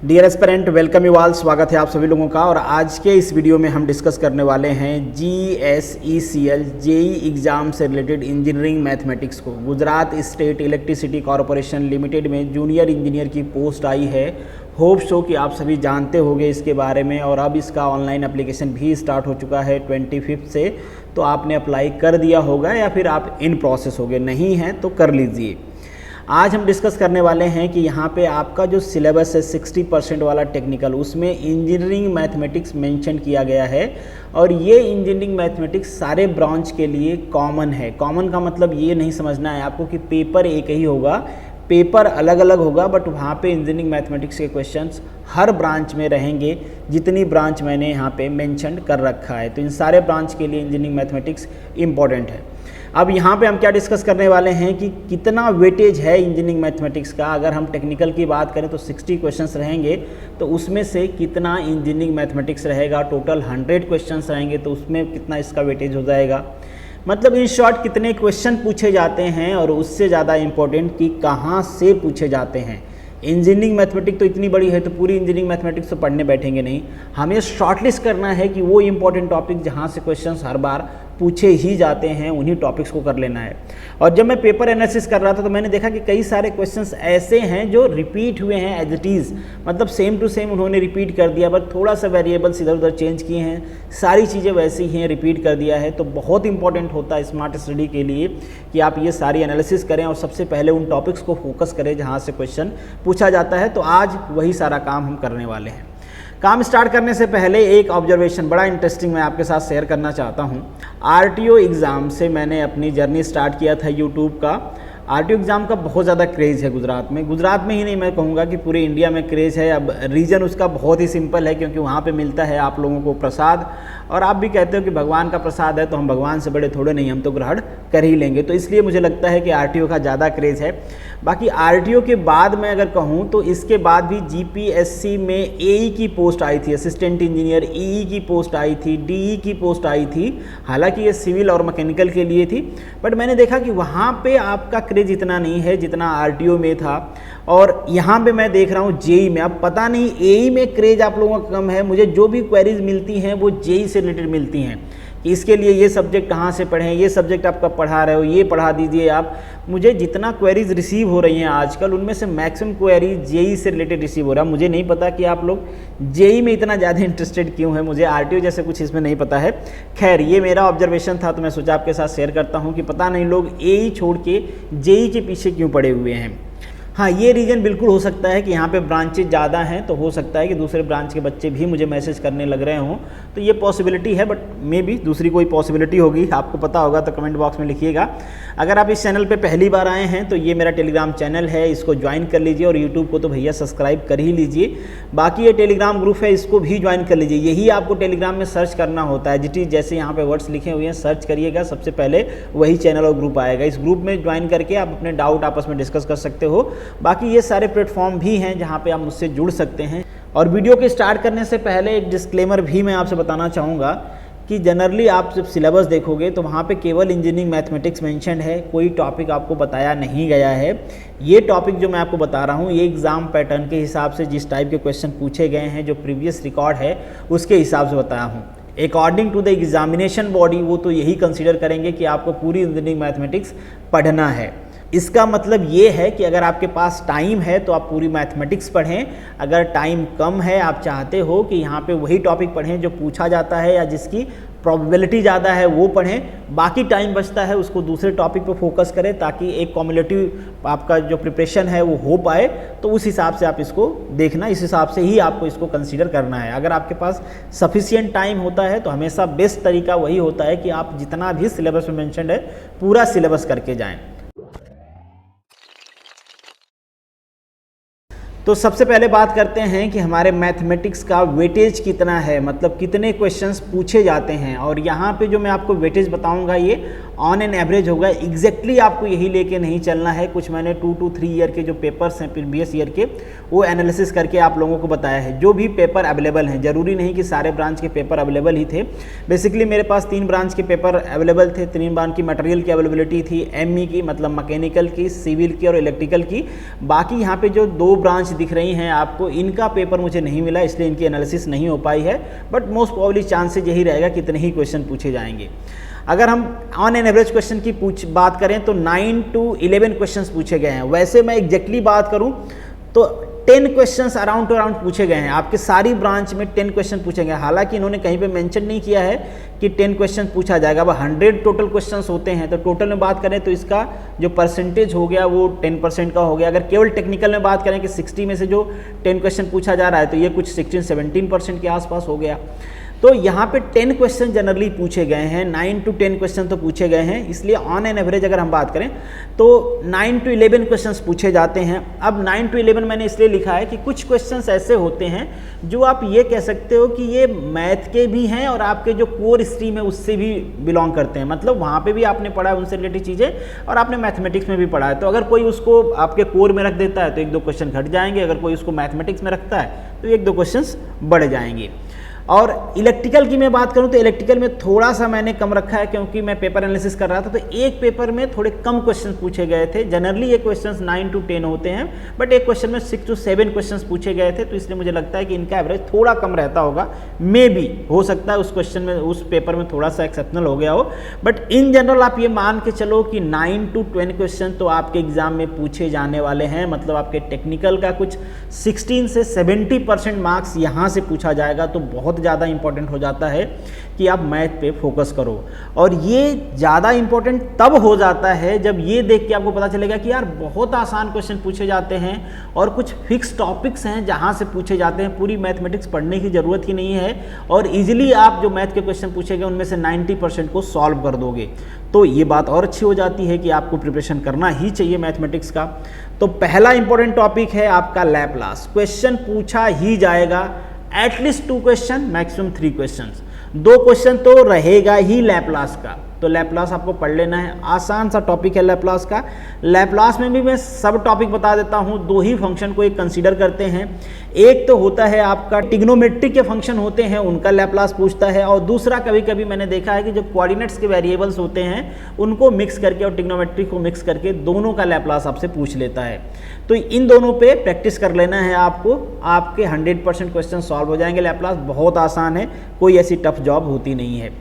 Dear aspirant, welcome you all. स्वागत है आप सभी लोगों का। और आज के इस वीडियो में हम डिस्कस करने वाले हैं GSECL जेई एग्ज़ाम से रिलेटेड इंजीनियरिंग मैथमेटिक्स को। Gujarat state electricity corporation limited में जूनियर इंजीनियर की पोस्ट आई है। होप सो कि आप सभी जानते होंगे इसके बारे में। और अब इसका ऑनलाइन एप्लीकेशन भी स्टार्ट हो चुका है 25 से। तो आपने अप्लाई कर दिया होगा या फिर आप इन प्रोसेस हो गए, नहीं हैं तो कर लीजिए। आज हम डिस्कस करने वाले हैं कि यहाँ पे आपका जो सिलेबस है 60% वाला टेक्निकल, उसमें इंजीनियरिंग मैथमेटिक्स मेंशन किया गया है। और ये इंजीनियरिंग मैथमेटिक्स सारे ब्रांच के लिए कॉमन है। कॉमन का मतलब ये नहीं समझना है आपको कि पेपर एक ही होगा, पेपर अलग अलग होगा, बट वहाँ पे इंजीनियरिंग मैथमेटिक्स के क्वेश्चंस हर ब्रांच में रहेंगे। जितनी ब्रांच मैंने यहाँ पे मेंशन कर रखा है, तो इन सारे ब्रांच के लिए इंजीनियरिंग मैथमेटिक्स इम्पॉर्टेंट है। अब यहाँ पे हम क्या डिस्कस करने वाले हैं कि कितना वेटेज है इंजीनियरिंग मैथमेटिक्स का। अगर हम टेक्निकल की बात करें तो 60 क्वेश्चंस रहेंगे, तो उसमें से कितना इंजीनियरिंग मैथमेटिक्स रहेगा। टोटल 100 क्वेश्चंस रहेंगे, तो उसमें कितना इसका वेटेज हो जाएगा। मतलब इन शॉर्ट कितने क्वेश्चन पूछे जाते हैं, और उससे ज़्यादा इम्पोर्टेंट कि कहाँ से पूछे जाते हैं। इंजीनियरिंग मैथमेटिक्स तो इतनी बड़ी है, तो पूरी इंजीनियरिंग मैथमेटिक्स तो पढ़ने बैठेंगे नहीं। हमें शॉर्टलिस्ट करना है कि वो इंपॉर्टेंट टॉपिक जहाँ से क्वेश्चंस हर बार पूछे ही जाते हैं, उन्हीं टॉपिक्स को कर लेना है। और जब मैं पेपर एनालिसिस कर रहा था तो मैंने देखा कि कई सारे क्वेश्चंस ऐसे हैं जो रिपीट हुए हैं एज इट इज़। मतलब सेम टू सेम उन्होंने रिपीट कर दिया, बट थोड़ा सा वेरिएबल्स इधर उधर चेंज किए हैं। सारी चीज़ें वैसी ही हैं, रिपीट कर दिया है। तो बहुत इंपॉर्टेंट होता है स्मार्ट स्टडी के लिए कि आप ये सारी एनालिसिस करें और सबसे पहले उन टॉपिक्स को फोकस करें जहाँ से क्वेश्चन पूछा जाता है। तो आज वही सारा काम हम करने वाले हैं। काम स्टार्ट करने से पहले एक ऑब्जर्वेशन बड़ा इंटरेस्टिंग मैं आपके साथ शेयर करना चाहता हूँ। RTO एग्ज़ाम से मैंने अपनी जर्नी स्टार्ट किया था यूट्यूब का। RTO एग्ज़ाम का बहुत ज़्यादा क्रेज़ है गुजरात में। गुजरात में ही नहीं, मैं कहूँगा कि पूरे इंडिया में क्रेज़ है। अब रीज़न उसका बहुत ही सिंपल है, क्योंकि वहाँ पे मिलता है आप लोगों को प्रसाद। और आप भी कहते हो कि भगवान का प्रसाद है, तो हम भगवान से बड़े थोड़े नहीं, हम तो ग्रहण कर ही लेंगे। तो इसलिए मुझे लगता है कि RTO का ज़्यादा क्रेज़ है। बाकी RTO के बाद मैं अगर कहूँ तो इसके बाद भी GPSC में AE की पोस्ट आई थी, असिस्टेंट इंजीनियर, EE की पोस्ट आई थी, DE की पोस्ट आई थी। हालांकि ये सिविल और मैकेनिकल के लिए थी, बट मैंने देखा कि वहाँ पे आपका क्रेज इतना नहीं है जितना RTO में था। और यहाँ पे मैं देख रहा हूँ JEE में। अब पता नहीं AE में क्रेज आप लोगों का कम है। मुझे जो भी क्वेरीज मिलती हैं वो JEE से रिलेटेड मिलती हैं कि इसके लिए ये सब्जेक्ट कहाँ से पढ़ें, ये सब्जेक्ट आप कब पढ़ा रहे हो, ये पढ़ा दीजिए आप। मुझे जितना क्वेरीज रिसीव हो रही हैं आजकल, उनमें से मैक्सिमम क्वेरीज JEE से रिलेटेड रिसीव हो रहा है। मुझे नहीं पता कि आप लोग JEE में इतना ज़्यादा इंटरेस्टेड क्यों है। मुझे RTO जैसे कुछ इसमें नहीं पता है। खैर, ये मेरा ऑब्जर्वेशन था, तो मैं सोचा आपके साथ शेयर करता हूँ कि पता नहीं लोग AE छोड़ के JEE के पीछे क्यों पड़े हुए हैं। हाँ, ये रीज़न बिल्कुल हो सकता है कि यहाँ पे ब्रांचेज ज़्यादा हैं, तो हो सकता है कि दूसरे ब्रांच के बच्चे भी मुझे मैसेज करने लग रहे हों। तो ये पॉसिबिलिटी है, बट मे बी दूसरी कोई पॉसिबिलिटी होगी। आपको पता होगा तो कमेंट बॉक्स में लिखिएगा। अगर आप इस चैनल पे पहली बार आए हैं तो ये मेरा टेलीग्राम चैनल है, इसको ज्वाइन कर लीजिए। और यूट्यूब को तो भैया सब्सक्राइब कर ही लीजिए। बाकी ये टेलीग्राम ग्रुप है, इसको भी ज्वाइन कर लीजिए। यही आपको टेलीग्राम में सर्च करना होता है, जिस जैसे यहाँ पे वर्ड्स लिखे हुए हैं सर्च करिएगा, सबसे पहले वही चैनल और ग्रुप आएगा। इस ग्रुप में ज्वाइन करके आप अपने डाउट आपस में डिस्कस कर सकते हो। बाकी ये सारे प्लेटफॉर्म भी हैं जहां पे आप मुझसे जुड़ सकते हैं। और वीडियो के स्टार्ट करने से पहले एक डिस्क्लेमर भी मैं आपसे बताना चाहूँगा कि जनरली आप जब सिलेबस देखोगे तो वहाँ पे केवल इंजीनियरिंग मैथमेटिक्स मेंशन है, कोई टॉपिक आपको बताया नहीं गया है। ये टॉपिक जो मैं आपको बता रहा हूँ, ये एग्ज़ाम पैटर्न के हिसाब से जिस टाइप के क्वेश्चन पूछे गए हैं, जो प्रीवियस रिकॉर्ड है उसके हिसाब से बताया हूँ। According to the examination body वो तो यही कंसिडर करेंगे कि आपको पूरी इंजीनियरिंग मैथमेटिक्स पढ़ना है। इसका मतलब ये है कि अगर आपके पास टाइम है तो आप पूरी मैथमेटिक्स पढ़ें। अगर टाइम कम है, आप चाहते हो कि यहाँ पे वही टॉपिक पढ़ें जो पूछा जाता है या जिसकी प्रोबेबिलिटी ज़्यादा है, वो पढ़ें। बाकी टाइम बचता है उसको दूसरे टॉपिक पे फोकस करें, ताकि एक कॉम्युलेटिव आपका जो प्रिपरेशन है वो हो पाए। तो उस हिसाब से आप इसको देखना, इस हिसाब से ही आपको इसको कंसीडर करना है। अगर आपके पास सफिशिएंट टाइम होता है तो हमेशा बेस्ट तरीका वही होता है कि आप जितना भी सिलेबस में मेंशन्ड है पूरा सिलेबस करके जाएँ। तो सबसे पहले बात करते हैं कि हमारे मैथमेटिक्स का वेटेज कितना है, मतलब कितने क्वेश्चंस पूछे जाते हैं। और यहाँ पे जो मैं आपको वेटेज बताऊंगा ये ऑन एन एवरेज होगा। एग्जैक्टली आपको यही लेके नहीं चलना है। कुछ मैंने 2 to 3 ईयर के जो पेपर्स हैं प्रीवियस ईयर के, वो एनालिसिस करके आप लोगों को बताया है। जो भी पेपर अवेलेबल हैं, ज़रूरी नहीं कि सारे ब्रांच के पेपर अवेलेबल ही थे। बेसिकली मेरे पास 3 ब्रांच के पेपर अवेलेबल थे। 3 ब्रांच की मटेरियल की अवेलेबिलिटी थी, एमई की मतलब मैकेनिकल की, सिविल की और इलेक्ट्रिकल की। बाकी यहाँ पे जो 2 ब्रांच दिख रही हैं आपको, इनका पेपर मुझे नहीं मिला, इसलिए इनकी एनालिसिस नहीं हो पाई है। बट मोस्ट प्रोबेबली चांसेज यही रहेगा कि इतने ही क्वेश्चन पूछे जाएंगे। अगर हम ऑन एन एवरेज क्वेश्चन की बात करें तो 9 to 11 क्वेश्चंस पूछे गए हैं। वैसे मैं एग्जैक्टली बात करूं तो 10 क्वेश्चंस अराउंड टू अराउंड पूछे गए हैं। आपके सारी ब्रांच में 10 क्वेश्चन पूछे गए। हालांकि इन्होंने कहीं पे मेंशन नहीं किया है कि 10 क्वेश्चन पूछा जाएगा। अब 100 टोटल क्वेश्चंस होते हैं, तो टोटल में बात करें तो इसका जो परसेंटेज हो गया वो 10% का हो गया। अगर केवल टेक्निकल में बात करें कि 60 में से जो 10 क्वेश्चन पूछा जा रहा है, तो ये कुछ 16-17% के आसपास हो गया। तो यहाँ पे 10 क्वेश्चन जनरली पूछे गए हैं, 9 to 10 क्वेश्चन तो पूछे गए हैं। इसलिए ऑन एन एवरेज अगर हम बात करें तो 9 to 11 क्वेश्चंस पूछे जाते हैं। अब 9 to 11 मैंने इसलिए लिखा है कि कुछ क्वेश्चंस ऐसे होते हैं जो आप ये कह सकते हो कि ये मैथ के भी हैं और आपके जो कोर स्ट्रीम है उससे भी बिलोंग करते हैं। मतलब वहाँ पे भी आपने पढ़ा है उनसे रिलेटेड चीज़ें, और आपने मैथमेटिक्स में भी पढ़ा है। तो अगर कोई उसको आपके कोर में रख देता है तो 1-2 क्वेश्चन घट जाएंगे। अगर कोई उसको मैथमेटिक्स में रखता है तो 1-2 क्वेश्चंस बढ़ जाएंगे। और इलेक्ट्रिकल की मैं बात करूं तो इलेक्ट्रिकल में थोड़ा सा मैंने कम रखा है, क्योंकि मैं पेपर एनालिसिस कर रहा था। तो एक पेपर में थोड़े कम क्वेश्चन पूछे गए थे। जनरली ये क्वेश्चंस 9 to 10 होते हैं, बट एक क्वेश्चन में 6 to 7 क्वेश्चंस पूछे गए थे। तो इसलिए मुझे लगता है कि इनका एवरेज थोड़ा कम रहता होगा। मे बी हो सकता है उस क्वेश्चन में, उस पेपर में थोड़ा सा एक्सेप्शनल हो गया हो। बट इन जनरल आप ये मान के चलो कि 9 to 10 क्वेश्चन तो आपके एग्जाम में पूछे जाने वाले हैं। मतलब आपके टेक्निकल का कुछ 16 से 70% मार्क्स यहाँ से पूछा जाएगा। तो बहुत ज़्यादा इंपॉर्टेंट हो जाता है कि आप मैथ पे फोकस करो। और ये ज़्यादा इंपॉर्टेंट तब हो जाता है जब ये देख के आपको पता चलेगा कि यार बहुत आसान क्वेश्चन पूछे जाते हैं और कुछ फिक्स टॉपिक्स हैं जहाँ से पूछे जाते हैं। पूरी मैथमेटिक्स पढ़ने की ज़रूरत ही नहीं है और इजीली आप जो मैथ के क्वेश्चन पूछे गए उनमें से 90% को सॉल्व कर दोगे। तो ये बात और अच्छी हो जाती है कि आपको प्रिपरेशन करना ही चाहिए मैथमेटिक्स का। तो पहला इंपॉर्टेंट टॉपिक है आपका लैप्लास। क्वेश्चन पूछा ही जाएगा, at least 2 question, maximum 3 questions. 2 question तो रहेगा ही लैप्लास का। तो लैप्लास आपको पढ़ लेना है। आसान सा टॉपिक है लैप्लास का। लैप्लास में भी मैं सब टॉपिक बता देता हूँ। 2 ही फंक्शन को एक कंसीडर करते हैं। एक तो होता है आपका ट्रिग्नोमेट्री के फंक्शन होते हैं, उनका लैप्लास पूछता है। और दूसरा कभी कभी मैंने देखा है कि जो कोऑर्डिनेट्स के वेरिएबल्स होते हैं उनको मिक्स करके और ट्रिग्नोमेट्री को मिक्स करके दोनों का लैप्लास आपसे पूछ लेता है। तो इन दोनों पे प्रैक्टिस कर लेना है आपको। आपके 100% क्वेश्चन सॉल्व हो जाएंगे। लैप्लास बहुत आसान है, कोई ऐसी टफ जॉब होती नहीं है।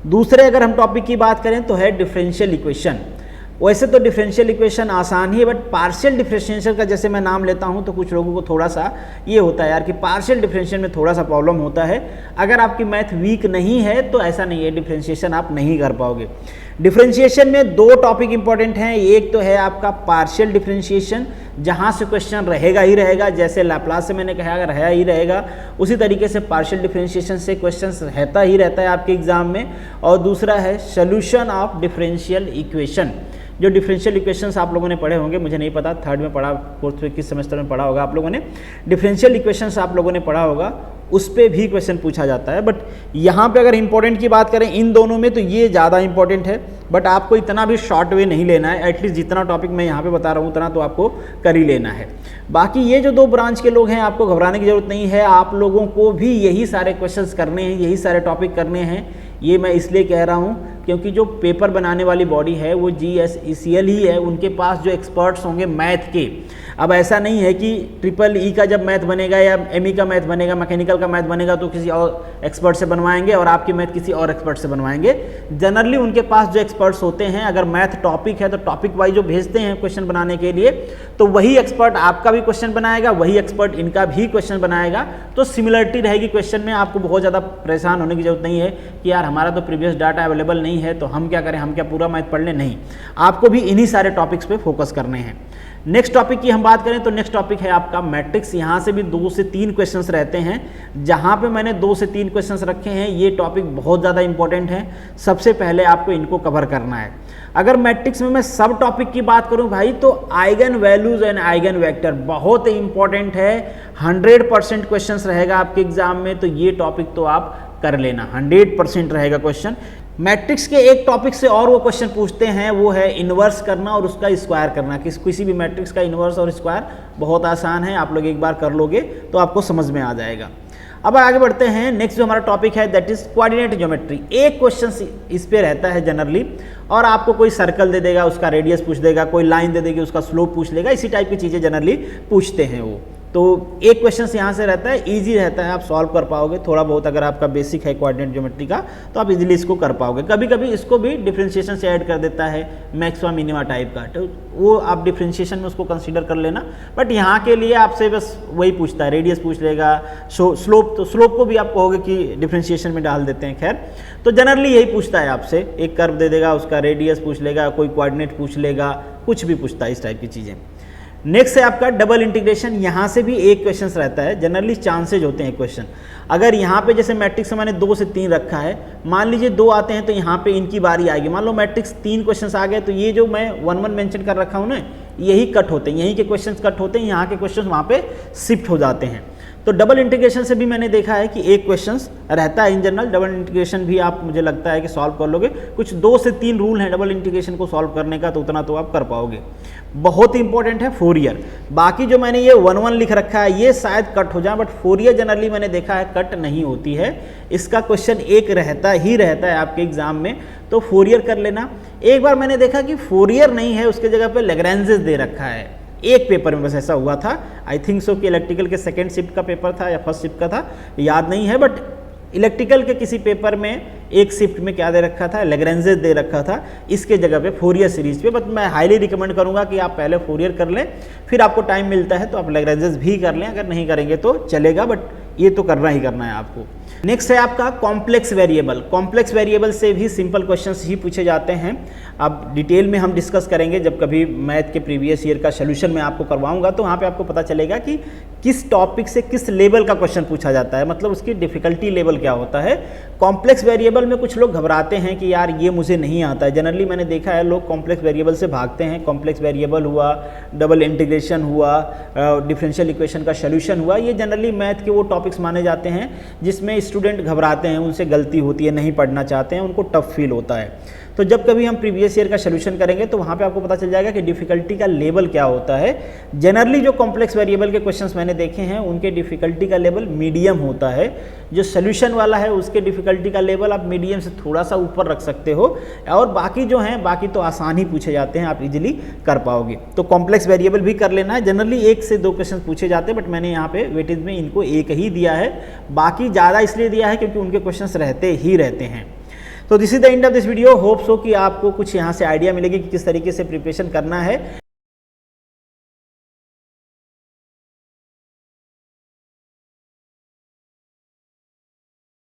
दूसरे अगर हम टॉपिक की बात करें तो है डिफरेंशियल इक्वेशन। वैसे तो डिफरेंशियल इक्वेशन आसान ही है, बट पार्शियल डिफरेंशिएशन का जैसे मैं नाम लेता हूं तो कुछ लोगों को थोड़ा सा ये होता है यार कि पार्शियल डिफरेंशिएशन में थोड़ा सा प्रॉब्लम होता है। अगर आपकी मैथ वीक नहीं है तो ऐसा नहीं है, डिफरेंशिएशन आप नहीं कर पाओगे। डिफरेंशिएशन में 2 टॉपिक इंपॉर्टेंट हैं। एक तो है आपका पार्शियल डिफरेंशिएशन, जहाँ से क्वेश्चन रहेगा ही रहेगा। जैसे लैप्लास से मैंने कहा रहा ही रहेगा, उसी तरीके से पार्शियल डिफरेंशिएशन से क्वेश्चन रहता ही रहता है आपके एग्जाम में। और दूसरा है सोल्यूशन ऑफ डिफरेंशियल इक्वेशन। जो डिफरेंशियल इक्वेशंस आप लोगों ने पढ़े होंगे, मुझे नहीं पता 3rd में पढ़ा, 4th में किस सेमेस्टर में पढ़ा होगा आप लोगों ने, डिफरेंशियल इक्वेशंस आप लोगों ने पढ़ा होगा, उस पर भी क्वेश्चन पूछा जाता है। बट यहाँ पे अगर इंपॉर्टेंट की बात करें इन दोनों में तो ये ज़्यादा इंपॉर्टेंट है। बट आपको इतना भी शॉर्ट वे नहीं लेना है। एटलीस्ट जितना टॉपिक मैं यहाँ पे बता रहा हूँ उतना तो आपको कर ही लेना है। बाकी ये जो 2 ब्रांच के लोग हैं आपको घबराने की जरूरत नहीं है। आप लोगों को भी यही सारे क्वेश्चंस करने हैं, यही सारे टॉपिक करने हैं। ये मैं इसलिए कह रहा हूँ क्योंकि जो पेपर बनाने वाली बॉडी है वो GSECL ही है। उनके पास जो एक्सपर्ट्स होंगे मैथ के, अब ऐसा नहीं है कि EEE का जब मैथ बनेगा या ME का मैथ बनेगा, मैकेनिकल का मैथ बनेगा तो किसी और एक्सपर्ट से बनवाएंगे और आपकी मैथ किसी और एक्सपर्ट से बनवाएंगे। जनरली उनके पास जो एक्सपर्ट्स होते हैं, अगर मैथ टॉपिक है तो टॉपिक वाइज जो भेजते हैं क्वेश्चन बनाने के लिए, तो वही एक्सपर्ट आपका भी क्वेश्चन बनाएगा, वही एक्सपर्ट इनका भी क्वेश्चन बनाएगा। तो सिमिलरिटी रहेगी क्वेश्चन में। आपको बहुत ज़्यादा परेशान होने की जरूरत नहीं है कि यार हमारा तो प्रीवियस डाटा अवेलेबल नहीं है तो हम क्या करें, हम क्या पूरा मैथ पढ़ लें। नहीं, आपको भी इन्हीं सारे टॉपिक्स पे फोकस करने हैं। नेक्स्ट टॉपिक की हम बात करें तो नेक्स्ट टॉपिक है आपका मैट्रिक्स। यहाँ से भी 2 से 3 क्वेश्चंस रहते हैं। जहाँ पे मैंने 2 से 3 क्वेश्चंस रखे हैं, ये टॉपिक बहुत ज़्यादा इंपॉर्टेंट है। सबसे पहले आपको इनको कवर करना है। अगर मैट्रिक्स में मैं सब टॉपिक की बात करूं भाई तो eigen values and eigen vector बहुत इंपॉर्टेंट है। 100% क्वेश्चन रहेगा आपके एग्जाम में, तो ये टॉपिक तो आप कर लेना। 100% रहेगा क्वेश्चन। मैट्रिक्स के एक टॉपिक से और वो क्वेश्चन पूछते हैं, वो है इन्वर्स करना और उसका स्क्वायर करना। किसी भी मैट्रिक्स का इन्वर्स और स्क्वायर बहुत आसान है, आप लोग एक बार कर लोगे तो आपको समझ में आ जाएगा। अब आगे बढ़ते हैं, नेक्स्ट जो हमारा टॉपिक है दैट इज कोऑर्डिनेट ज्योमेट्री। एक क्वेश्चन इस पे रहता है जनरली, और आपको कोई सर्कल दे देगा, उसका रेडियस पूछ देगा, कोई लाइन दे देगी, उसका स्लोप पूछ लेगा, इसी टाइप की चीज़ें जनरली पूछते हैं वो। तो एक क्वेश्चन यहाँ से रहता है, इजी रहता है, आप सॉल्व कर पाओगे थोड़ा बहुत। अगर आपका बेसिक है कोऑर्डिनेट ज्योमेट्री का तो आप इजीली इसको कर पाओगे। कभी कभी इसको भी डिफरेंशिएशन से ऐड कर देता है, मैक्सिमा मिनिमा टाइप का, तो वो आप डिफरेंशिएशन में उसको कंसीडर कर लेना। बट यहाँ के लिए आपसे बस वही पूछता है, रेडियस पूछ लेगा, स्लोप, तो स्लोप को भी आप कहोगे कि डिफरेंशिएशन में डाल देते हैं। खैर, तो जनरली यही पूछता है आपसे, एक कर्व दे देगा, उसका रेडियस पूछ लेगा, कोई कोऑर्डिनेट पूछ लेगा, कुछ भी पूछता है इस टाइप की चीज़ें। नेक्स्ट है आपका डबल इंटीग्रेशन। यहाँ से भी एक क्वेश्चन रहता है, जनरली चांसेज होते हैं क्वेश्चन। अगर यहाँ पे जैसे मैट्रिक्स में मैंने 2 से 3 रखा है, मान लीजिए 2 आते हैं तो यहाँ पे इनकी बारी आएगी। मान लो मैट्रिक्स 3 क्वेश्चन आ गए, तो ये जो मैं 1-1 मेंशन कर रखा हूँ ना, यही कट होते हैं, यहीं के क्वेश्चन कट होते हैं, यहाँ के क्वेश्चन वहाँ पे शिफ्ट हो जाते हैं। तो डबल इंटीग्रेशन से भी मैंने देखा है कि एक क्वेश्चन रहता है इन जनरल। डबल इंटीग्रेशन भी आप, मुझे लगता है कि सॉल्व कर लोगे। कुछ 2 से 3 रूल हैं डबल इंटीग्रेशन को सॉल्व करने का, तो उतना तो आप कर पाओगे। बहुत इंपॉर्टेंट है फोरियर। बाकी जो मैंने ये 1-1 लिख रखा है ये शायद कट हो जाए, बट फोरियर जनरली मैंने देखा है कट नहीं होती है। इसका क्वेश्चन एक रहता है आपके एग्जाम में, तो फोरियर कर लेना। एक बार मैंने देखा कि फोरियर नहीं है, उसके जगह पे लैग्रेंजेस दे रखा है। एक पेपर में बस ऐसा हुआ था, आई थिंक सो कि इलेक्ट्रिकल के सेकंड शिफ्ट का पेपर था या फर्स्ट शिफ्ट का था, याद नहीं है। बट इलेक्ट्रिकल के किसी पेपर में एक शिफ्ट में क्या दे रखा था, लैग्रेंजेस दे रखा था, इसके जगह पे फोरियर सीरीज पे। बट मैं हाईली रिकमेंड करूंगा कि आप पहले फोरियर कर लें, फिर आपको टाइम मिलता है तो आप लैग्रेंजेस भी कर लें। अगर नहीं करेंगे तो चलेगा, बट ये तो करना ही करना है आपको। नेक्स्ट है आपका कॉम्प्लेक्स वेरिएबल। कॉम्प्लेक्स वेरिएबल से भी सिंपल क्वेश्चंस ही पूछे जाते हैं। अब डिटेल में हम डिस्कस करेंगे जब कभी मैथ के प्रीवियस ईयर का सोल्यूशन मैं आपको करवाऊंगा, तो वहाँ पे आपको पता चलेगा कि किस टॉपिक से किस लेवल का क्वेश्चन पूछा जाता है, मतलब उसकी डिफिकल्टी लेवल क्या होता है। कॉम्प्लेक्स वेरिएबल में कुछ लोग घबराते हैं कि यार ये मुझे नहीं आता है। जनरली मैंने देखा है लोग कॉम्प्लेक्स वेरिएबल से भागते हैं। कॉम्प्लेक्स वेरिएबल हुआ, डबल इंटीग्रेशन हुआ, डिफरेंशियल इक्वेशन का सोल्यूशन हुआ, ये जनरली मैथ के वो टॉपिक्स माने जाते हैं जिसमें स्टूडेंट घबराते हैं, उनसे गलती होती है, नहीं पढ़ना चाहते हैं, उनको टफ फील होता है। तो जब कभी हम प्रीवियस ईयर का सोल्यूशन करेंगे तो वहाँ पे आपको पता चल जाएगा कि डिफिकल्टी का लेवल क्या होता है। जनरली जो कॉम्प्लेक्स वेरिएबल के क्वेश्चंस मैंने देखे हैं उनके डिफिकल्टी का लेवल मीडियम होता है। जो सोल्यूशन वाला है उसके डिफिकल्टी का लेवल आप मीडियम से थोड़ा सा ऊपर रख सकते हो, और बाकी जो हैं बाकी तो आसान ही पूछे जाते हैं, आप इजीली कर पाओगे। तो कॉम्प्लेक्स वेरिएबल भी कर लेना है। जनरली 1 से 2 क्वेश्चन पूछे जाते हैं, बट मैंने यहाँ पे वेटेज में इनको 1 ही दिया है। बाकी ज़्यादा इसलिए दिया है क्योंकि उनके क्वेश्चन रहते ही रहते हैं। तो this is the end of this video. Hope so कि आपको कुछ यहाँ से आइडिया मिलेगी कि किस तरीके से प्रिपरेशन करना है।